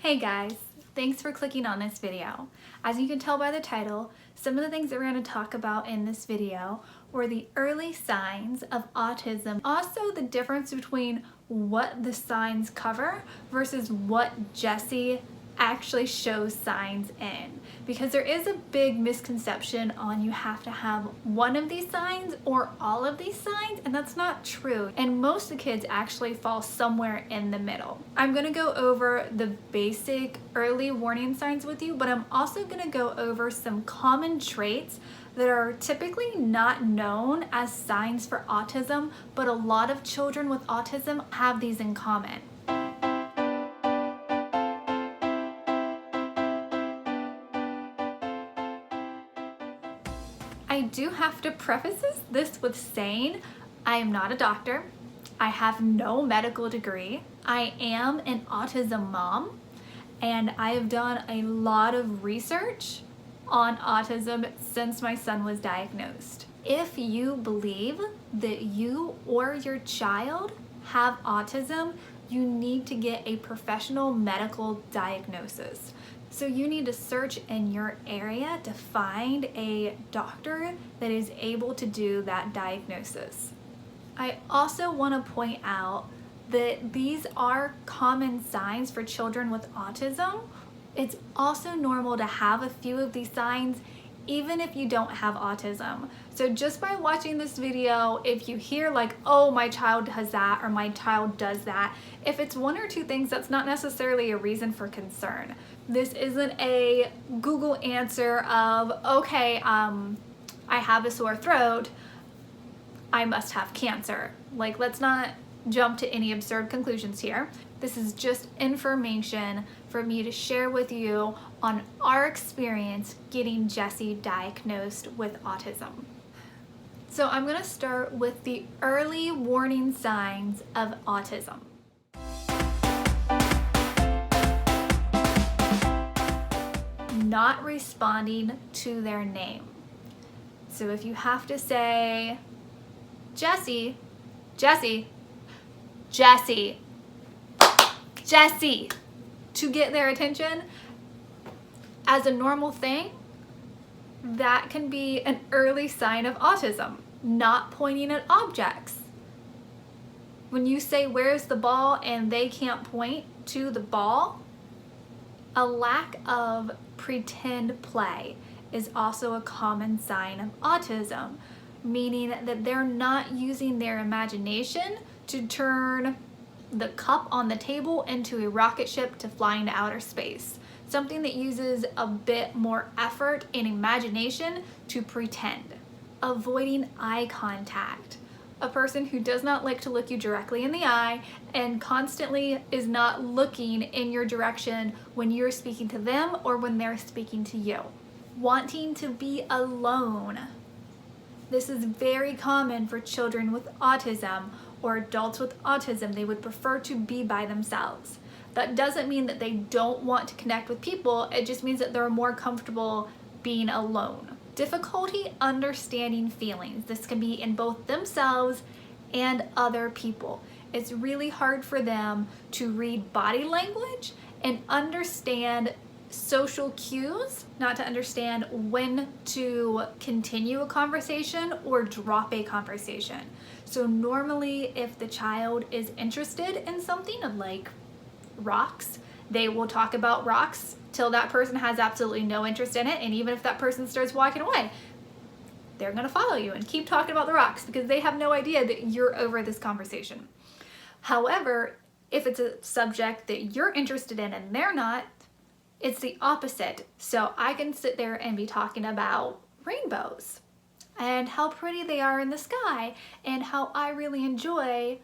Hey guys, thanks for clicking on this video. As you can tell by the title, some of the things that we're going to talk about in this video were the early signs of autism. Also the difference between what the signs cover versus what Jessie actually shows signs in. Because there is a big misconception on you have to have one of these signs or all of these signs, and that's not true. And most of the kids actually fall somewhere in the middle. I'm gonna go over the basic early warning signs with you, but I'm also gonna go over some common traits that are typically not known as signs for autism, but a lot of children with autism have these in common. I do have to preface this with saying I am not a doctor. I have no medical degree. I am an autism mom, and I have done a lot of research on autism since my son was diagnosed. If you believe that you or your child have autism, you need to get a professional medical diagnosis. So you need to search in your area to find a doctor that is able to do that diagnosis. I also want to point out that these are common signs for children with autism. It's also normal to have a few of these signs even if you don't have autism. So just by watching this video, if you hear like, oh, my child has that or my child does that, if it's one or two things, that's not necessarily a reason for concern. This isn't a Google answer of, okay, I have a sore throat, I must have cancer. Like, let's not jump to any absurd conclusions here. This is just information for me to share with you on our experience getting Jessie diagnosed with autism. So I'm gonna start with the early warning signs of autism. Not responding to their name. So if you have to say, Jessie, Jessie, Jessie, Jessie, to get their attention as a normal thing, that can be an early sign of autism. Not pointing at objects. When you say, where's the ball, and they can't point to the ball, a lack of pretend play is also a common sign of autism, meaning that they're not using their imagination to turn the cup on the table into a rocket ship to fly into outer space. Something that uses a bit more effort and imagination to pretend. Avoiding eye contact. A person who does not like to look you directly in the eye and constantly is not looking in your direction when you're speaking to them or when they're speaking to you. Wanting to be alone. This is very common for children with autism or adults with autism. They would prefer to be by themselves. That doesn't mean that they don't want to connect with people, it just means that they're more comfortable being alone. Difficulty understanding feelings. This can be in both themselves and other people. It's really hard for them to read body language and understand social cues, not to understand when to continue a conversation or drop a conversation. So normally if the child is interested in something of like rocks, they will talk about rocks till that person has absolutely no interest in it, and even if that person starts walking away, they're gonna follow you and keep talking about the rocks because they have no idea that you're over this conversation. However, if it's a subject that you're interested in and they're not, it's the opposite. So I can sit there and be talking about rainbows and how pretty they are in the sky and how I really enjoy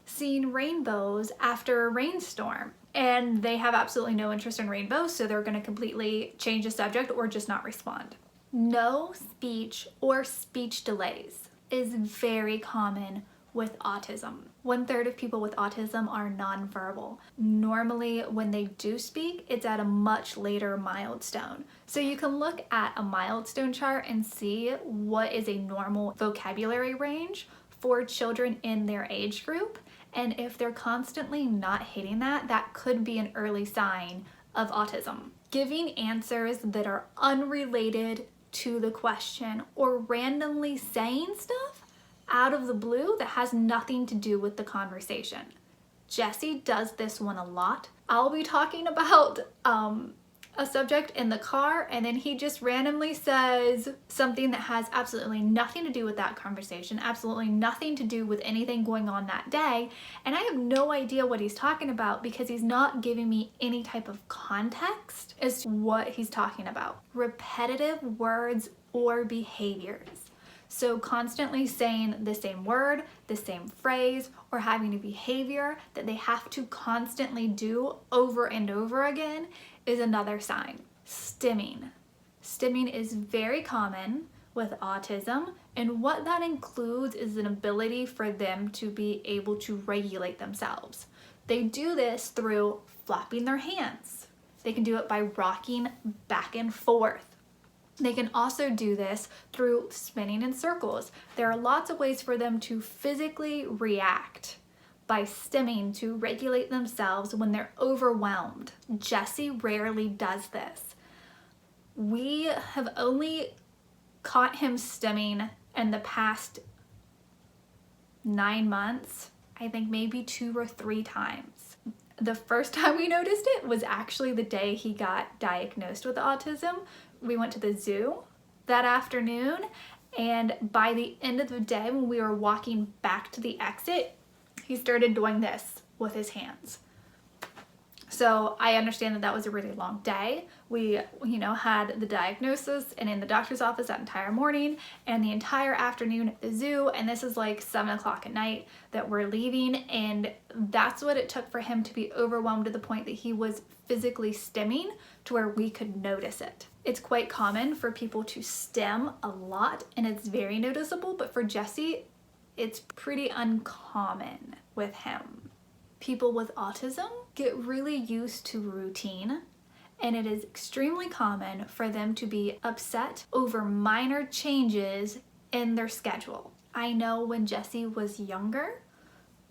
seeing rainbows after a rainstorm. And they have absolutely no interest in rainbows, so they're gonna completely change the subject or just not respond. No speech or speech delays is very common with autism. 1/3 of people with autism are nonverbal. Normally, when they do speak, it's at a much later milestone. So you can look at a milestone chart and see what is a normal vocabulary range for children in their age group. And if they're constantly not hitting that, that could be an early sign of autism. Giving answers that are unrelated to the question or randomly saying stuff out of the blue that has nothing to do with the conversation. Jesse does this one a lot. I'll be talking about a subject in the car, and then he just randomly says something that has absolutely nothing to do with that conversation, absolutely nothing to do with anything going on that day, and I have no idea what he's talking about because he's not giving me any type of context as to what he's talking about. Repetitive words or behaviors. So constantly saying the same word, the same phrase, or having a behavior that they have to constantly do over and over again is another sign. Stimming. Stimming is very common with autism, and what that includes is an ability for them to be able to regulate themselves. They do this through flapping their hands. They can do it by rocking back and forth. They can also do this through spinning in circles. There are lots of ways for them to physically react by stimming to regulate themselves when they're overwhelmed. Jesse rarely does this. We have only caught him stimming in the past 9 months, I think maybe 2 or 3 times. The first time we noticed it was actually the day he got diagnosed with autism. We went to the zoo that afternoon, and by the end of the day when we were walking back to the exit, he started doing this with his hands. So I understand that that was a really long day. We, had the diagnosis and in the doctor's office that entire morning and the entire afternoon at the zoo, and this is like 7 o'clock at night that we're leaving, and that's what it took for him to be overwhelmed to the point that he was physically stimming to where we could notice it. It's quite common for people to stim a lot, and it's very noticeable, but for Jesse, it's pretty uncommon with him. People with autism get really used to routine, and it is extremely common for them to be upset over minor changes in their schedule. I know when Jesse was younger,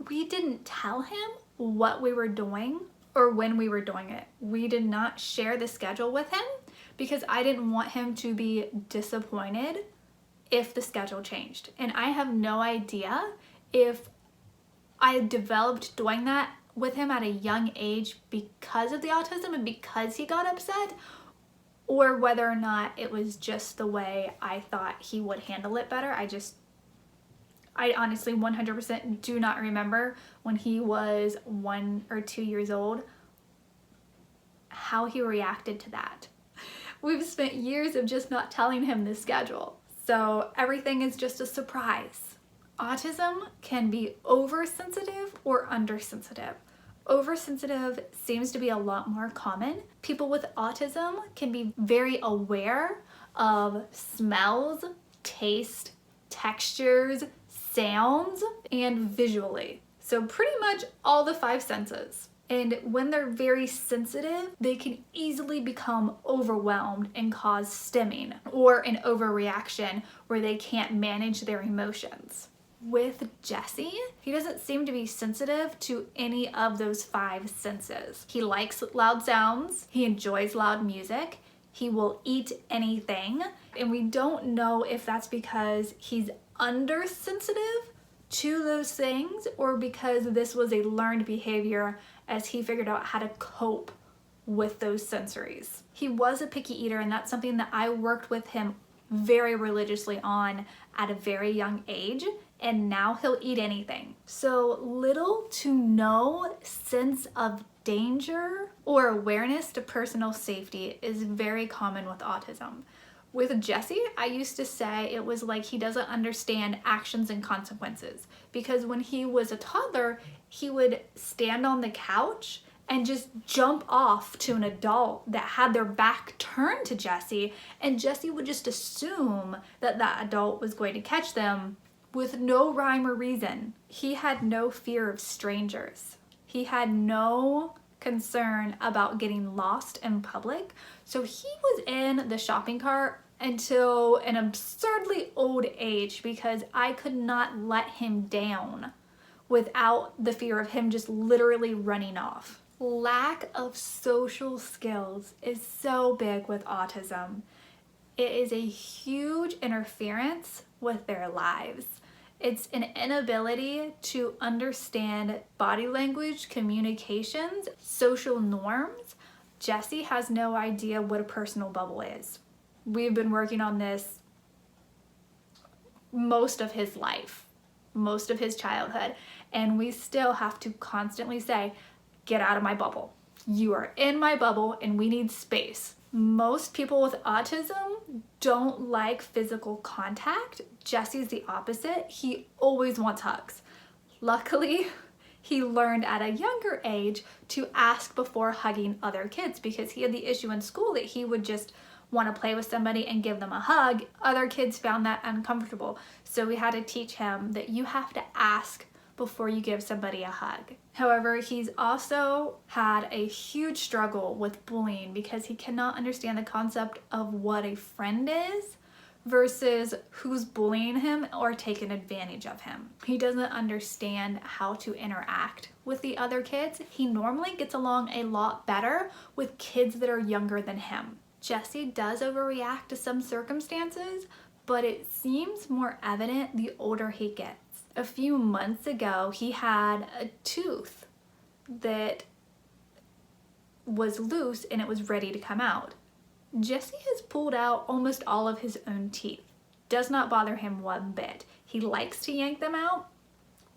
we didn't tell him what we were doing or when we were doing it. We did not share the schedule with him because I didn't want him to be disappointed if the schedule changed. And I have no idea if I developed doing that with him at a young age because of the autism and because he got upset, or whether or not it was just the way I thought he would handle it better. I honestly 100% do not remember when he was 1 or 2 years old how he reacted to that. We've spent years of just not telling him the schedule, so everything is just a surprise. Autism can be oversensitive or undersensitive. Oversensitive seems to be a lot more common. People with autism can be very aware of smells, taste, textures, sounds, and visually. So pretty much all the 5 senses. And when they're very sensitive, they can easily become overwhelmed and cause stimming or an overreaction where they can't manage their emotions. With Jesse, he doesn't seem to be sensitive to any of those 5 senses. He likes loud sounds, he enjoys loud music, he will eat anything, and we don't know if that's because he's undersensitive to those things or because this was a learned behavior as he figured out how to cope with those sensories. He was a picky eater, and that's something that I worked with him very religiously on at a very young age, and now he'll eat anything. So little to no sense of danger or awareness to personal safety is very common with autism. With Jesse, I used to say it was like he doesn't understand actions and consequences, because when he was a toddler, he would stand on the couch and just jump off to an adult that had their back turned to Jesse, and Jesse would just assume that that adult was going to catch them with no rhyme or reason. He had no fear of strangers. He had no concern about getting lost in public. So he was in the shopping cart until an absurdly old age because I could not let him down without the fear of him just literally running off. Lack of social skills is so big with autism. It is a huge interference with their lives. It's an inability to understand body language, communications, social norms. Jesse has no idea what a personal bubble is. We've been working on this most of his life, most of his childhood, and we still have to constantly say, get out of my bubble. You are in my bubble and we need space. Most people with autism don't like physical contact. Jesse's the opposite. He always wants hugs. Luckily, he learned at a younger age to ask before hugging other kids because he had the issue in school that he would just want to play with somebody and give them a hug. Other kids found that uncomfortable. So we had to teach him that you have to ask before you give somebody a hug. However, he's also had a huge struggle with bullying because he cannot understand the concept of what a friend is versus who's bullying him or taking advantage of him. He doesn't understand how to interact with the other kids. He normally gets along a lot better with kids that are younger than him. Jesse does overreact to some circumstances, but it seems more evident the older he gets. A few months ago, he had a tooth that was loose and it was ready to come out. Jesse has pulled out almost all of his own teeth. Does not bother him one bit. He likes to yank them out,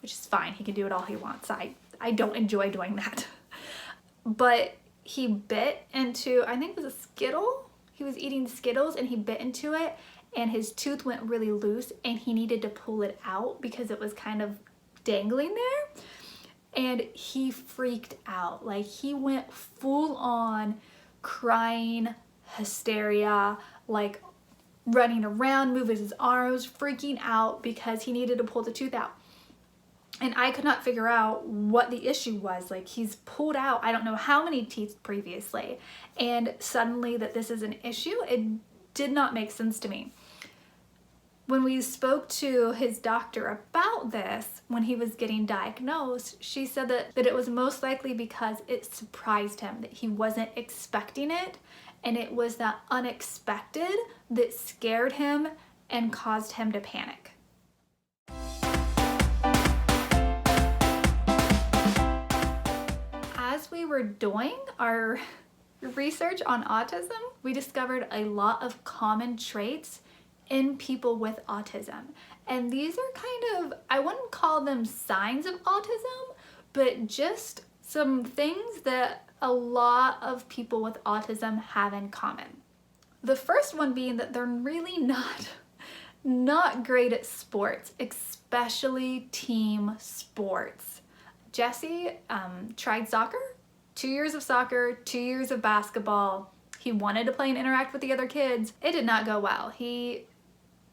which is fine. He can do it all he wants. I don't enjoy doing that. But he bit into, I think it was a Skittle. He was eating Skittles and he bit into it and his tooth went really loose and he needed to pull it out because it was kind of dangling there. And he freaked out. Like, he went full on crying, hysteria, like running around, moving his arms, freaking out because he needed to pull the tooth out. And I could not figure out what the issue was. Like, he's pulled out I don't know how many teeth previously, and suddenly that this is an issue, it did not make sense to me. When we spoke to his doctor about this, when he was getting diagnosed, she said that it was most likely because it surprised him, that he wasn't expecting it, and it was that unexpected that scared him and caused him to panic. As we were doing our research on autism, we discovered a lot of common traits in people with autism. And these are kind of, I wouldn't call them signs of autism, but just some things that a lot of people with autism have in common. The first one being that they're really not great at sports, especially team sports. Jesse tried soccer, 2 years of soccer, 2 years of basketball. He wanted to play and interact with the other kids. It did not go well. He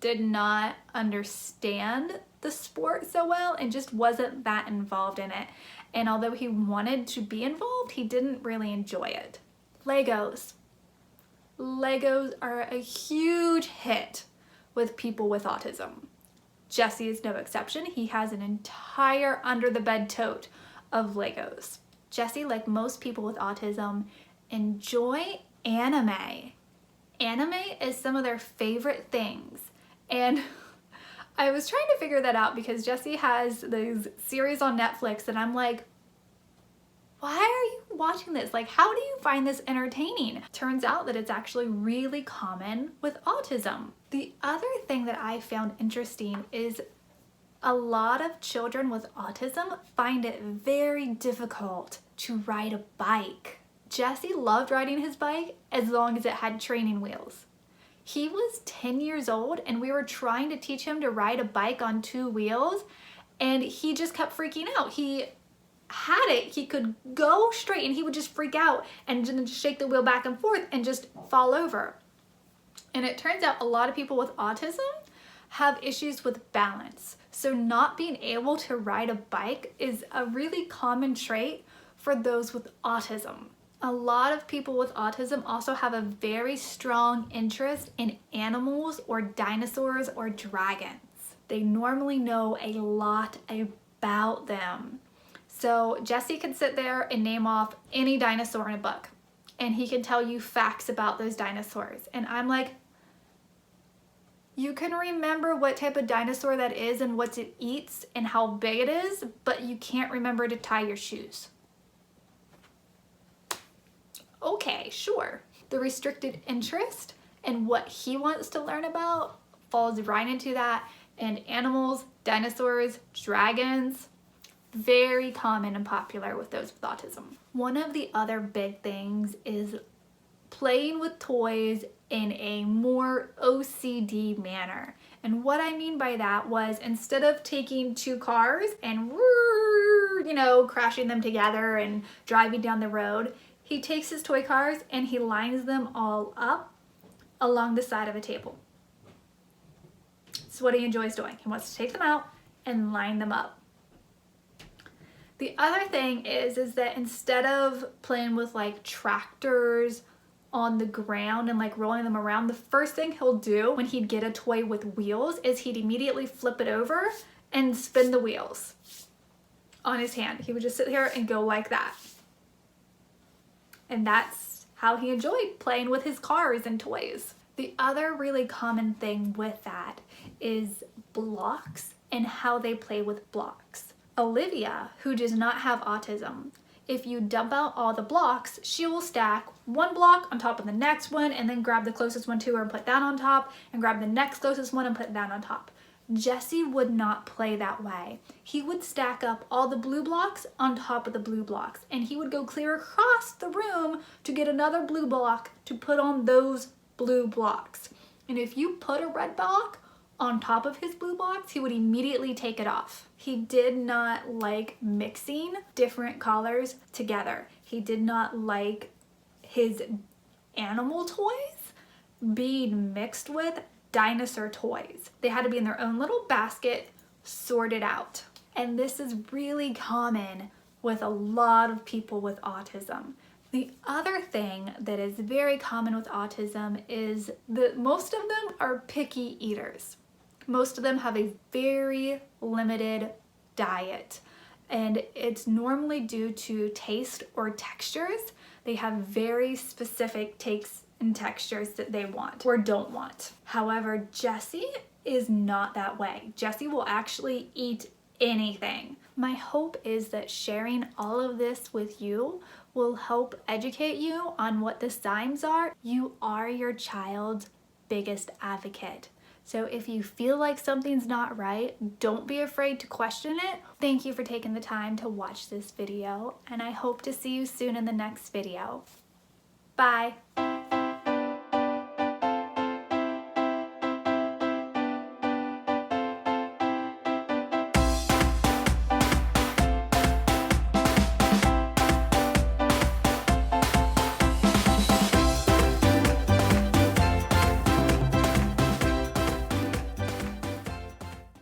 did not understand the sport so well and just wasn't that involved in it. And although he wanted to be involved, he didn't really enjoy it. Legos. Legos are a huge hit with people with autism. Jesse is no exception. He has an entire under the bed tote of Legos. Jesse, like most people with autism, enjoy anime. Anime is some of their favorite things. And I was trying to figure that out because Jesse has these series on Netflix and I'm like, why are you watching this? Like, how do you find this entertaining? Turns out that it's actually really common with autism. The other thing that I found interesting is a lot of children with autism find it very difficult to ride a bike. Jesse loved riding his bike as long as it had training wheels. He was 10 years old and we were trying to teach him to ride a bike on 2 wheels and he just kept freaking out. He had it, he could go straight and he would just freak out and just shake the wheel back and forth and just fall over. And it turns out a lot of people with autism have issues with balance. So not being able to ride a bike is a really common trait for those with autism. A lot of people with autism also have a very strong interest in animals or dinosaurs or dragons. They normally know a lot about them. So Jesse can sit there and name off any dinosaur in a book, and he can tell you facts about those dinosaurs. And I'm like, you can remember what type of dinosaur that is and what it eats and how big it is, but you can't remember to tie your shoes. Okay, sure. The restricted interest and what he wants to learn about falls right into that. And animals, dinosaurs, dragons, very common and popular with those with autism. One of the other big things is playing with toys in a more OCD manner. And what I mean by that was, instead of taking two cars and, you know, crashing them together and driving down the road, he takes his toy cars and he lines them all up along the side of a table. It's what he enjoys doing. He wants to take them out and line them up. The other thing is that instead of playing with like tractors on the ground and like rolling them around, the first thing he'll do when he'd get a toy with wheels is he'd immediately flip it over and spin the wheels on his hand. He would just sit here and go like that. And that's how he enjoyed playing with his cars and toys. The other really common thing with that is blocks and how they play with blocks. Olivia, who does not have autism, if you dump out all the blocks, she will stack one block on top of the next one and then grab the closest one to her and put that on top, and grab the next closest one and put that on top. Jesse would not play that way. He would stack up all the blue blocks on top of the blue blocks, and he would go clear across the room to get another blue block to put on those blue blocks. And if you put a red block on top of his blue blocks, he would immediately take it off. He did not like mixing different colors together. He did not like his animal toys being mixed with dinosaur toys. They had to be in their own little basket, sorted out. And this is really common with a lot of people with autism. The other thing that is very common with autism is that most of them are picky eaters. Most of them have a very limited diet, and it's normally due to taste or textures. They have very specific tastes and textures that they want or don't want. However, Jesse is not that way. Jesse will actually eat anything. My hope is that sharing all of this with you will help educate you on what the signs are. You are your child's biggest advocate. So if you feel like something's not right, don't be afraid to question it. Thank you for taking the time to watch this video, and I hope to see you soon in the next video. Bye.